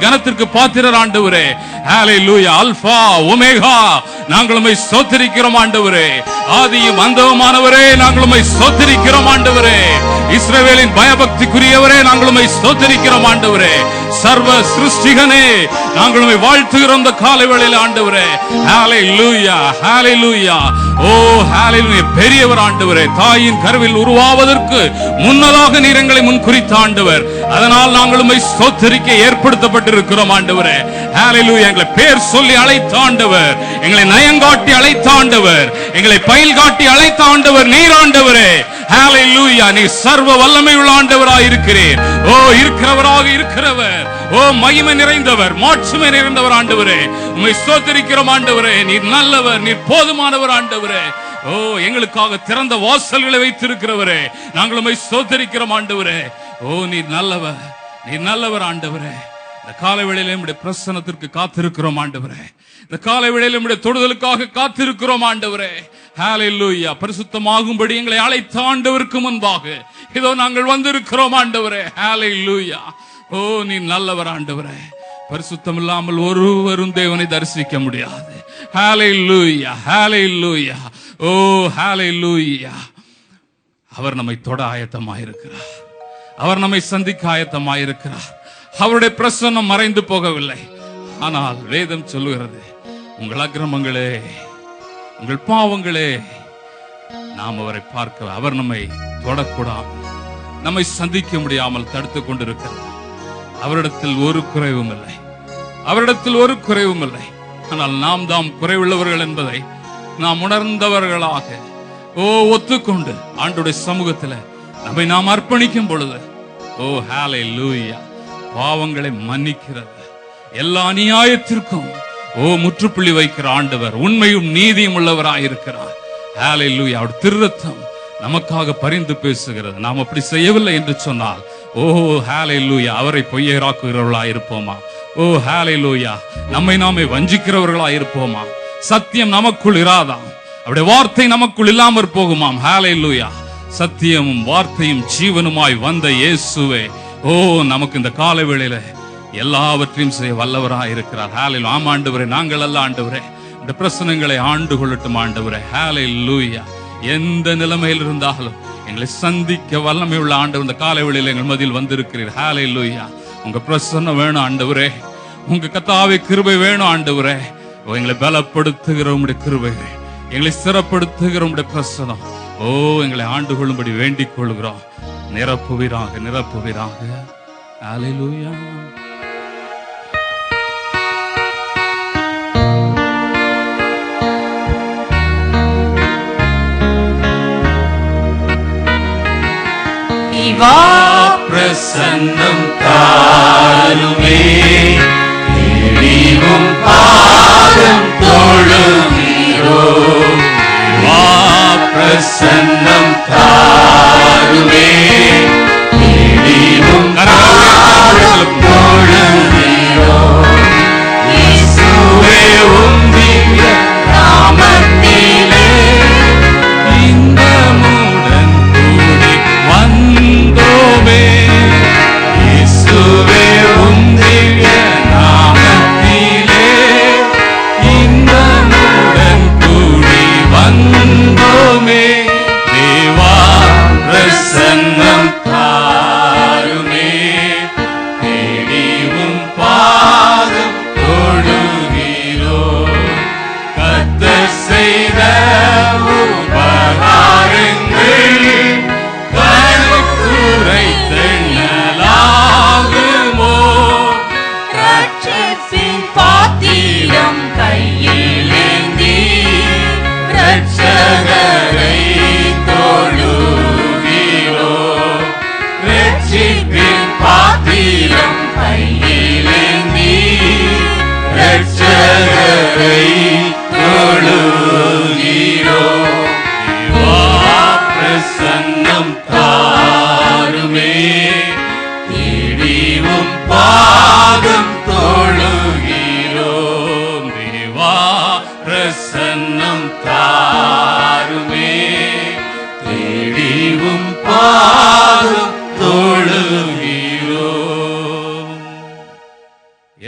கனத்திற்கு பாத்திரர் ஆண்டவரே. ஹல்லேலூயா. Alpha omega நாங்கள் உம்மை ஸ்தோத்திரிக்கிறோம் ஆண்டவரே. ஆதியும் அந்தமுமானவரே நாங்கள் உம்மை ஸ்தோத்திரிக்கிறோம் ஆண்டவரே. இஸ்ரவேலின் பயபக்திக்குரியவரே நாங்கள் உம்மை ஸ்தோத்திரிக்கிறோம் ஆண்டவரே. சர்வ சிருஷ்டிகனே நாங்கள் உம்மை வாழ்த்துகிறோம் இந்த காலை வேளையிலே ஆண்டவரே. ஹல்லேலூயா ஹல்லேலூயா. ஓ ஹல்லேலூயா. பெரியவர் ஆண்டவரே. தாயின் கருவில் உருவாவதற்கு முன்னதாக நீர் எங்களை முன்குறித்த ஆண்டவர். அதனால் நாங்கள் உம்மை ஸ்தோத்திரிக்க ஏற்படுத்தப்பட்டிருக்கிறோம் ஆண்டவரே. ஹல்லேலூயா. எங்களை பேர் சொல்லி அழைத்த ஆண்டவர், எங்களை நயங்காட்டி அழைத்த ஆண்டவர், எங்களை பயில் காட்டி அழைத்த ஆண்டவர் நீர் ஆண்டவரே. ஹல்லேலூயா. நீ சர்வ வல்லமை உள்ள ஆண்டவராய் இருக்கிறீர். ஓ இருக்கிறவராக இருக்கிறவர், ஓ மகிமை நிறைந்தவர், மாட்சிமை நிறைந்தவர் ஆண்டவரே. உம்மை ஸ்தோத்திரிக்கிறோம் ஆண்டவரே. நீர் நல்லவர், நீர் போதுமானவர் ஆண்டவரே. ஓ எங்களுக்காக திறந்த வாசல்களை வைத்திருக்கிறவரே நாங்கள் உம்மை ஸ்தோத்திரிக்கிறோம் ஆண்டவரே. ஓ நீர் நல்லவர், நீர் நல்லவர் ஆண்டவரே. இந்த காலை வேளையிலே நம்முடைய பிரசன்னத்திற்கு காத்திருக்கிறோம் ஆண்டவரே. இந்த காலை வேளையிலே நம்முடைய தொடுதலுக்காக காத்திருக்கிறோம் ஆண்டவரே. ஹல்லேலூயா. பரிசுத்தமாகும்படி எங்களை அழைத்த ஆண்டவருக்கு முன்பாக இதோ நாங்கள் வந்திருக்கிறோம் ஆண்டவரே. ஹல்லேலூயா. ஓ நீ நல்லவர் ஆண்டவரே. பரிசுத்தம் இல்லாமல் ஒருவரும் தேவனை தரிசிக்க முடியாது. ஹல்லேலூயா ஹல்லேலூயா. ஓ ஹல்லேலூயா. அவர் நம்மை தொட ஆயத்தமாயிருக்கிறார். அவர் நம்மை சந்திக்க ஆயத்தமாயிருக்கிறார். அவருடைய பிரசன்னம் மறைந்து போகவில்லை. ஆனால் வேதம் சொல்லுகிறது, உங்கள் அக்கிரமங்களே, உங்கள் பாவங்களே நாம் அவரை பார்க்க, அவர் நம்மை தொடக்கூடாமல், நம்மை சந்திக்க முடியாமல் தடுத்து கொண்டிருக்கிறார். அவரிடத்தில் ஒரு குறைவும் இல்லை, அவரிடத்தில் ஒரு குறைவும் இல்லை. ஆனால் நாம் தாம் குறைவுள்ளவர்கள் என்பதை நாம் உணர்ந்தவர்களாக ஒத்துக்கொண்டு ஆண்டவருடைய சமூகத்தில் நம்மை நாம் அர்ப்பணிக்கும் பொழுது, ஓ ஹல்லேலூயா, பாவங்களை மன்னிக்கிறது, எல்லா அநியாயத்திற்கும் முற்றுப்புள்ளி வைக்கிற ஆண்டவர், உண்மையும் நீதியும் உள்ளவராயிருக்கிறார். ஹல்லேலூயா. அவர் திருரத்தம் நமக்காக பரிந்து பேசுகிறது. நாம் அப்படி செய்யவில்லை என்று சொன்னால், ஓ ஹல்லேலூயா, அவரை பொய்யராக்குகிறவர்களாய் இருப்போமா? ஓ ஹல்லேலூயா, நம்மை நாமே வஞ்சிக்கிறவர்களாய் இருப்போமா? சத்தியம் நமக்குள் இராதாம், அவருடைய வார்த்தை நமக்குள் இல்லாமற் போகுமாம். ஹல்லேலூயா. சத்தியமும் வார்த்தையும் ஜீவனுமாய் வந்த இயேசுவே, ஓ நமக்கு இந்த காலை வேளையில எல்லாவற்றையும் செய்ய வல்லவராய் இருக்கிறார். ஹல்லேலூயா. ஆம் ஆண்டவரே, நாங்கள் அல்ல ஆண்டவரே, இந்த பிரச்சனைகளை ஆண்டு கொள்ளட்டும் ஆண்டவரே. ஹல்லேலூயா. எந்த நிலைமையில் இருந்தாலும் எங்களை சந்திக்க வல்லமை உள்ள ஆண்டவர் இந்த காலை வேளையில எங்கள் மத்தியில் வந்திருக்கிறீர். ஹல்லேலூயா. உங்க பிரசன்னம் வேணும் ஆண்டவரே, உங்க கர்த்தாவே கிருபை வேணும் ஆண்டவரே. எங்களை பலப்படுத்துகிற உம்முடைய கிருபை, எங்களை ஸ்திரப்படுத்துகிற உம்முடைய பிரசன்னம், ஓ எங்களை ஆண்டு கொள்ளும்படி வேண்டிக் கொள்கிறோம். நிரப்புவீராக, நிரப்புவீராக. ஹல்லேலூயா. பிரசன்னம் தாருமே, எளிவும் பாதம் தொழுகிறோ. பிரசன்னம் தாருமே, எளிவும் பாதம் தொழுகிறோ. இயேசுவே உம் திவ்ய நாமத்திலே இன்பமுடன் கூடி வந்தோமே. இயேசுவே உம்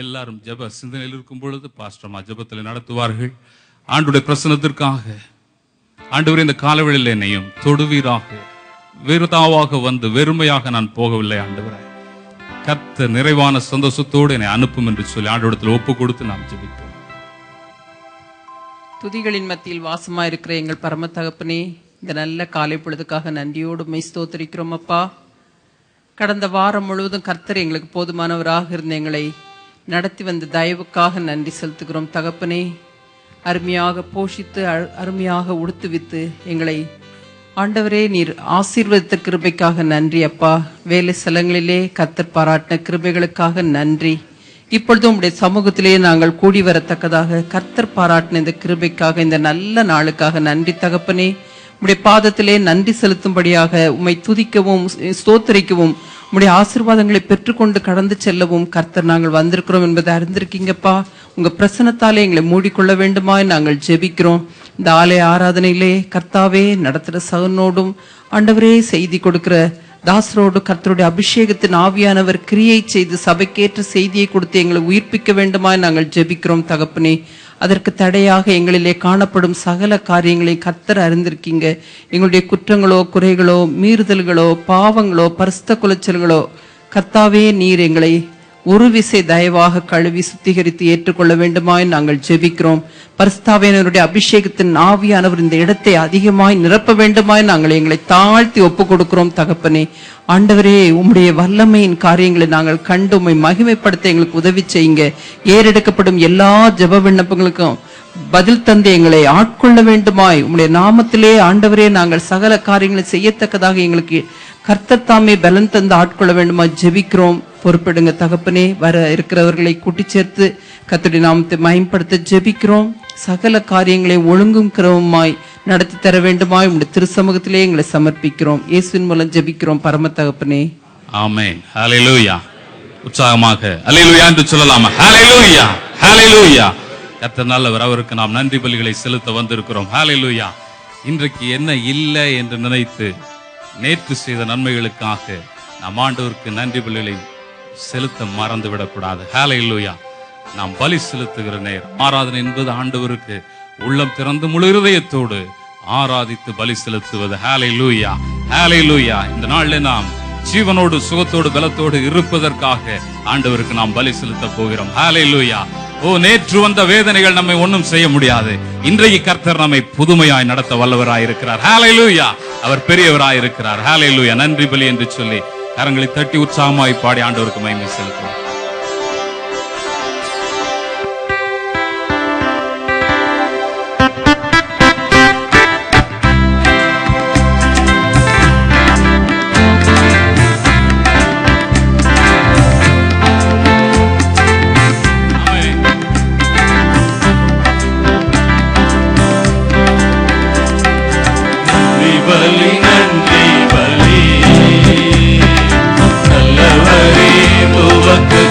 எல்லாரும் ஜெப சிந்தனையில் இருக்கும் பொழுது பாஸ்டர்மா ஜெபத்தில் நடத்துவார்கள். ஆண்டுடைய பிரசன்னத்திற்காக ஆண்டவரே இந்த காலவெளியில் என்னையும் தொடுவீராக. விருதாவாக வந்து வெறுமையாக நான் போகவில்லை ஆண்டவரே, கர்த்தர் நிறைவான சந்தோஷத்தோடு என்னை அனுப்பும் என்று சொல்லி ஆண்டவரிடத்தில் ஒப்பு கொடுத்து நாம் ஜெபிப்போம். துதிகளின் மத்தியில் வாசமா இருக்கிற எங்கள் பரம தகப்பனே, இந்த நல்ல காலை பொழுதுக்காக நன்றியோடு மெய் ஸ்தோத்திரிக்கிறோம் அப்பா. கடந்த வாரம் முழுவதும் கர்த்தர் எங்களுக்கு போதுமானவராக இருந்த எங்களை நடத்தி வந்த தயவுக்காக நன்றி செலுத்துகிறோம் தகப்பனே. அருமையாக போஷித்து அருமையாக உடுத்துவித்து எங்களை ஆண்டவரே நீர் ஆசீர்வதித்த கிருபைக்காக நன்றி அப்பா. வேலை ஸ்தலங்களிலே கர்த்தர் பாராட்டின கிருபைகளுக்காக நன்றி. இப்பொழுதும் உம்முடைய சமூகத்திலே நாங்கள் கூடி வரத்தக்கதாக கர்த்தர் பாராட்டின இந்த கிருபைக்காக, இந்த நல்ல நாளுக்காக நன்றி தகப்பனே. உம்முடைய பாதத்திலே நன்றி செலுத்தும்படியாக உம்மை துதிக்கவும் ஸ்தோத்தரிக்கவும் உம்முடைய ஆசீர்வாதங்களை பெற்றுக்கொண்டு கடந்து செல்லவும் கர்த்தர் நாங்கள் வந்திருக்கிறோம் என்பதை அறிந்திருக்கீங்கப்பா. உங்க பிரசன்னத்தாலே எங்களை மூடிக்கொள்ள வேண்டுமாய் நாங்கள் ஜெபிக்கிறோம். இந்த ஆலய ஆராதனையிலே கர்த்தாவே நடத்துகிற சகனோடும் ஆண்டவரே செய்தி கொடுக்கிற தாசரோடு கர்த்தருடைய அபிஷேகத்தின் ஆவியானவர் கிரியை செய்து சபைக்கேற்ற செய்தியை கொடுத்து எங்களை உயிர்ப்பிக்க வேண்டுமாய் நாங்கள் ஜெபிக்கிறோம் தகப்பனே. அதற்கு தடையாக எங்களிலே காணப்படும் சகல காரியங்களை கர்த்தர் அறிந்திருக்கீங்க. எங்களுடைய குற்றங்களோ குறைகளோ மீறுதல்களோ பாவங்களோ பரிசுத்த குலைச்சல்களோ கர்த்தாவே நீர் எங்களை ஒரு விசை தயவாக கழுவி சுத்திகரித்து ஏற்றுக்கொள்ள வேண்டுமாய் நாங்கள் ஜெபிக்கிறோம். பரிசுத்தாவியானவருடைய அபிஷேகத்தின் ஆவியானவர் இந்த இடத்தை அதிகமாய் நிரப்ப வேண்டுமாய் நாங்கள் எங்களை தாழ்த்தி ஒப்பு கொடுக்கிறோம் தகப்பனே. ஆண்டவரே, உம்முடைய வல்லமையின் காரியங்களை நாங்கள் கண்டு உம்மை மகிமைப்படுத்த எங்களுக்கு உதவி செய்யுங்க. ஏறெடுக்கப்படும் எல்லா ஜெப விண்ணப்பங்களுக்கும் பதில் தந்து எங்களை ஆட்கொள்ள வேண்டுமாய் உம்முடைய நாமத்திலே ஆண்டவரே நாங்கள் சகல காரியங்களை செய்யத்தக்கதாக எங்களுக்கு கர்த்தர் தாமே பலன் தந்து ஆட்கொள்ள வேண்டுமா ஜெபிக்கிறோம். பொறுப்பிடுங்க தகப்பனே. வர இருக்கிறவர்களை கூட்டி சேர்த்து கர்த்தருடைய நாமத்தை மகிமைப்படுத்த ஜெபிக்கிறோம். சகல காரியங்களை ஒழுங்கும் கிரமமாய் நடத்தி தர வேண்டுமாய் உம்முடைய திருச்சமூகத்திலே எங்களை சமர்ப்பிக்கிறோம். இயேசுவின் மூலம் ஜெபிக்கிறோம் பரம தகப்பனே. ஆமென். ஹல்லேலூயா. உற்சாகமாக ஹல்லேலூயா என்று சொல்லலாமா? ஹல்லேலூயா, ஹல்லேலூயா. கர்த்தர் நல்லவர், அவருக்கு நாம் நன்றி பலிகளை செலுத்த வந்திருக்கிறோம். ஹல்லேலூயா. இன்றைக்கு என்ன இல்லை என்று நினைத்து நேற்று செய்த நன்மைகளுக்காக நாம் ஆண்டவருக்கு நன்றி பலிகளை செலுத்த மறந்து விடக்கூடாது. ஹல்லேலூயா. நாம் பலி செலுத்துகிற நேரம் ஆராதனை என்பது ஆண்டவருக்கு உள்ளம் திறந்து முழு இருதயத்தோடு ஆராதித்து பலி செலுத்துவது. ஹல்லேலூயா, ஹல்லேலூயா. இந்த நாளிலே நாம் ஜீவனோடு சுகத்தோடு பலத்தோடு இருப்பதற்காக ஆண்டவருக்கு நாம் பலி செலுத்த போகிறோம். ஹல்லேலூயா. ஓ, நேற்று வந்த வேதனைகள் நம்மை ஒன்றும் செய்ய முடியாது. இன்றைக்கு கர்த்தர் நம்மை புதுமையாய் நடத்த வல்லவராய் இருக்கிறார். ஹல்லேலூயா. அவர் பெரியவராய் இருக்கிறார். ஹல்லேலூயா. நன்றி பலி என்று சொல்லி கரங்களை தட்டி உற்சாகமாய் பாடி ஆண்டவருக்கு மகிமை செலுத்துவோம். நல்லவரே உமக்கு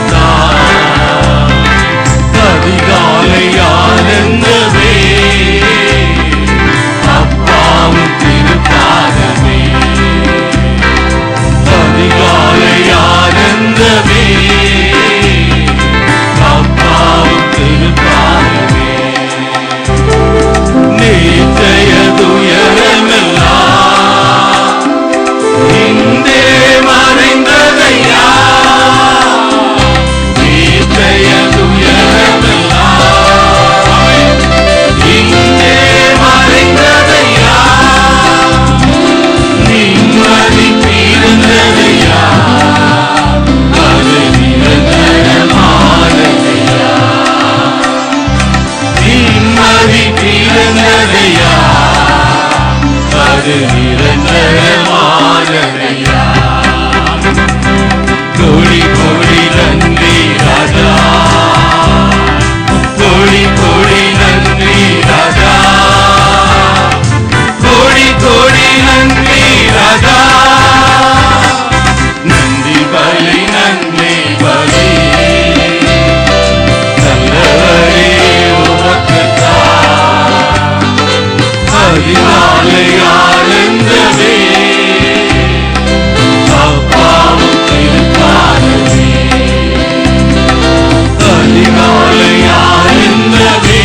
அதிகாலையானந்தமே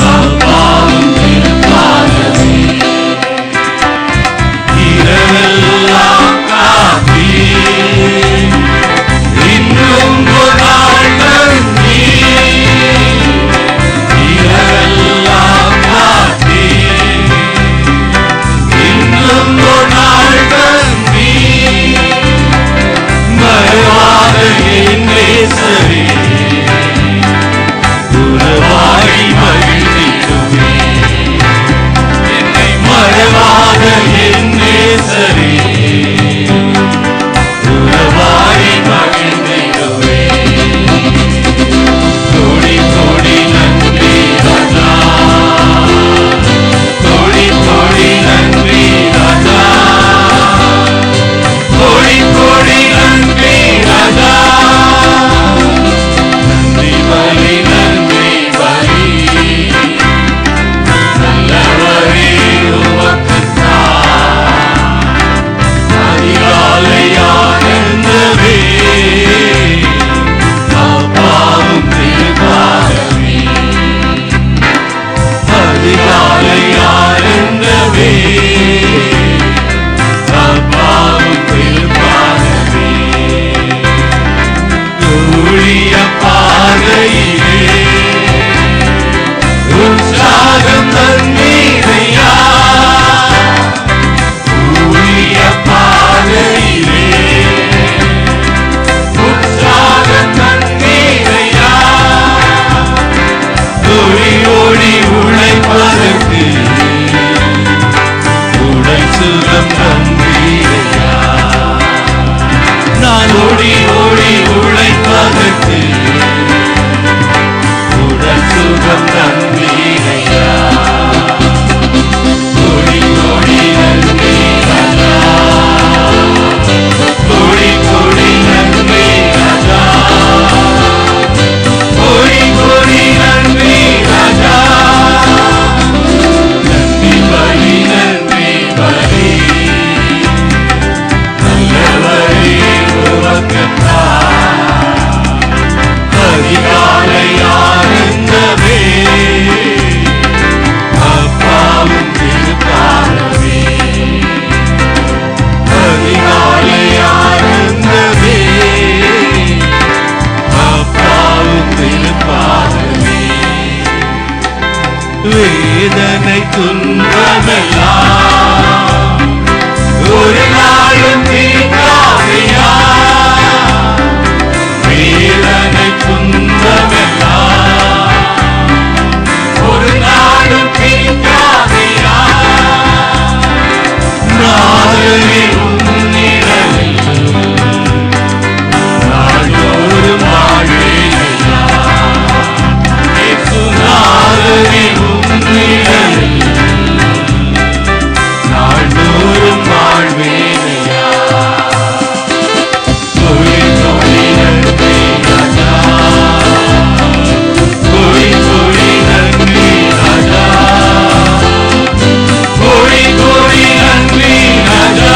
அப்பாவும் திருப்பாதமே இரவெல்லாம் காத்தீ இன்னும் ஒரு நாள் தந்தீ இரவெல்லாம் காத்தீ இன்னும் ஒரு நாள் தந்தீ மறுவாத என் நேசரே உறவாடி மகிழ்ந்திடுவே என்னை மறுவாத என் நேசரே உறவாடி மகிழ்ந்திடுவே கோடி கோடி நன்றி ராஜா கோடி கோடி நன்றி ராஜா கோடி கோடி நன்றி ராஜா நன்றி பலி நன்றி பலி நல்லவரே உமக்குத்தான் அதிகாலையானந்தமே அப்பாவும் திருப்பாதமே அதிகாலையானந்தமே அப்பாவும் திருப்பாதமே ஊழிய பாதையிலே உற்சாகம் தந்தீரையா ஊழிய பாதையிலே உற்சாகம் தந்தீரையா ஓடி ஓடி உழைப்பதற்கு உடல் சுகம் தந்தீரையா நான் ஓடி ஓடி உழைப்பதற்கு உடல் சுகம் தந்தீரையா ஓடி ஓடி நன்றி ராஜா ஓடி ஓடி நன்றி ராஜா ஓடி ஓடி நன்றி ராஜா நன்றி பலி நன்றி பலி நல்லவரே உமக்குத்தான் அதிகாலையானந்தமே அப்பாவும் திருப்பாதமே அதிகாலையானந்தமே அப்பாவும் திருப்பாதமே வேதனை துன்பமெல்லாம் ஒரு நாளும் தீர்க்காதையா வேதனை துன்பமெல்லாம் ஒரு நாளும் தீர்க்காதையா நாதனே உன்னிடலில் நாள்தோறும் வாழ்வேனையா நாதனே உன்னிடலில் நாள்தோறும் வாழ்வேனையா கோடி கோடி நன்றி ராஜா கோடி கோடி நன்றி ராஜா கோடி கோடி நன்றி ராஜா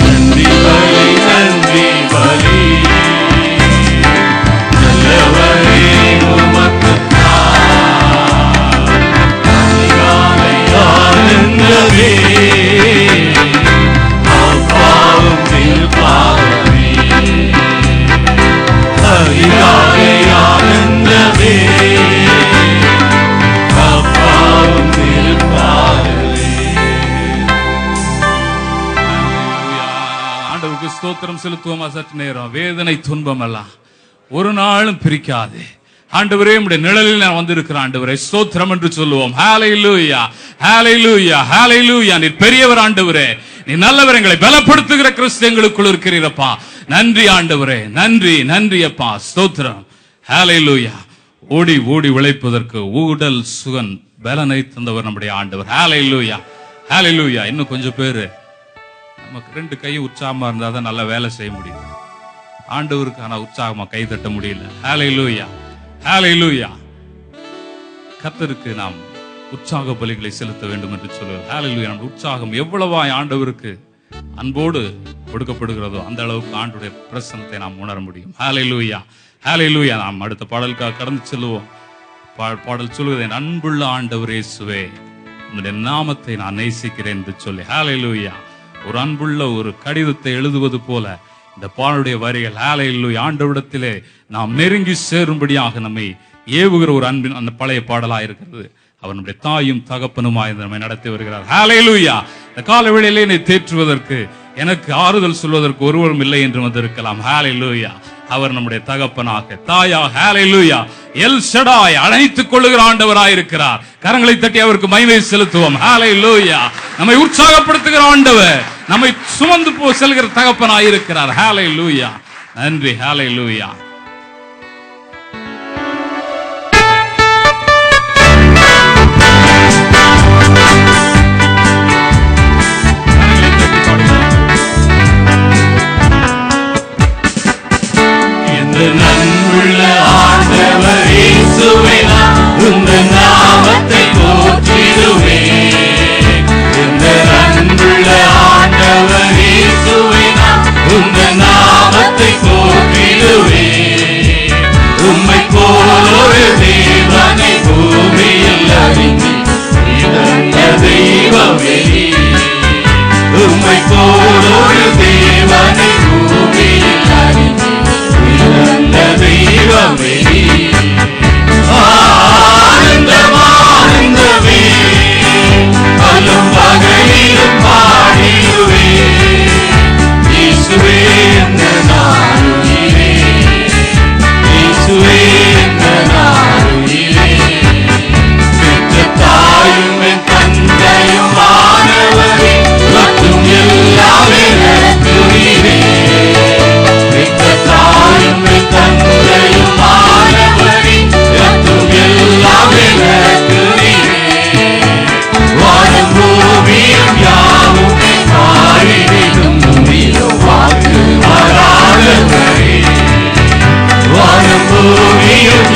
நன்றி பலி நல்லவரே உமக்குத்தான் அதிகாலையானந்தமே அப்பாவும் திருப்பாதமே அதிகாலையானந்தமே அப்பாவும் திருப்பாதமே ஆண்டவருக்கு ஸ்தோத்திரம் செலுத்துவோமா? சற்று நேரம் வேதனை துன்பம் எல்லாம் ஒரு நாளும் பிரிக்காது. ஆண்டவரே உம்முடைய நிழலில் நான் வந்திருக்கிறேன் ஆண்டவரே ஸ்தோத்திரம் என்று சொல்லுவோம். ஹalleluya ஹalleluya ஹalleluya. நீர் பெரியவர் ஆண்டவரே, நீ நல்லவர், எங்களை பலப்படுத்துகிற கிறிஸ்து எங்களுக்குள் இருக்கிறீரப்பா. நன்றி ஆண்டவரே, நன்றி நன்றி அப்பா, ஸ்தோத்திரம். ஹalleluya. ஓடி ஓடி உழைப்பதற்கு உடல் சுகன் பலனை தந்தவர் நம்முடைய ஆண்டவர். ஹalleluya ஹalleluya. இன்னும் கொஞ்சம் பேரு நமக்கு ரெண்டு கை உற்சாகமா இருந்தா தான் நல்லா வேலை செய்ய முடியும். ஆண்டவருக்கு ஆனா உற்சாகமா கை தட்ட முடியல. ஹalleluya ஹalleluya. கர்த்தருக்கு நாம் உற்சாக பலிகளை செலுத்த வேண்டும் என்று சொல்லுவார். ஹalleluya. நம்ம உற்சாகம் எவ்வளவா ஆண்டவருக்கு அன்போடு கொடுக்கப்படுகிறதோ அந்த அளவுக்கு ஆண்டுடைய பிரசன்னத்தை நாம் உணர முடியும். ஹல்லேலூயா, ஹல்லேலூயா. நாம் அடுத்த பாடலுக்காக கடந்து செல்லுவோம். பாடல் சொல்லுவதை, அன்புள்ள ஆண்டவர் இயேசுவே, உங்களுடைய நாமத்தை நான் நேசிக்கிறேன் என்று சொல்லி. ஹல்லேலூயா. ஒரு அன்புள்ள ஒரு கடிதத்தை எழுதுவது போல இந்த பாடலுடைய வரிகள். ஹல்லேலூயா. ஆண்டவரிடத்திலே நாம் நெருங்கி சேரும்படியாக நம்மை ஏவுகிற ஒரு அன்பின் அந்த பழைய பாடலா இருக்கிறது. அவர் நம்முடைய தாயும் தகப்பனுமாய் நம்மை நடத்தி வருகிறார். ஹல்லேலூயா. இந்த கால வேளையிலே என்னை தேற்றுவதற்கு, எனக்கு ஆறுதல் சொல்வதற்கு ஒருவரும் இல்லை என்று வந்திருக்கலாம். ஹல்லேலூயா. அவர் நம்முடைய தகப்பனாக, தாயாக, ஹல்லேலூயா, எல் ஷடாய், அழைத்துக் கொள்ளுகிற ஆண்டவராய் இருக்கிறார். கரங்களை தட்டி அவருக்கு மகிமை செலுத்துவோம். ஹல்லேலூயா. நம்மை உற்சாகப்படுத்துகிற ஆண்டவர், நம்மை சுமந்து செல்கிற தகப்பனாய் இருக்கிறார். ஹல்லேலூயா. நன்றி. ஹல்லேலூயா. நன்புள்ள ஆண்டவர் இயேசுவே, உந்தன் நாமத்தை போற்றிடுவேன். இந்த நன்புள்ள ஆண்டவர் இயேசுவே, உந்தன் நாமத்தை போற்றிடுவேன். உம்மை போல் ஒரு தேவனை பூமியில் அறிந்து இழந்த தெய்வமே. உம்மை போல் ஒரு தேவனை பூமியில் அறிந்து தெய்வமே. ஆனந்தம் ஆனந்தமே, அல்லும் பகலிலும் பாடிடுவே. இயேசுவே என்ற நாளிலே, இயேசுவே என்ற நாளிலே, பெற்ற தாயும் என் தந்தையும் ஆனவரே, மற்றும் எல்லாமே நடத்துவீரே. தந்தையும் மாணவரே, ரத்தும் எல்லாமே நடத்துவீரே. வானம் பூமியும் யாவுமே மாறிடும் வாக்கு மாறாதவரே. வானம் பூமியும்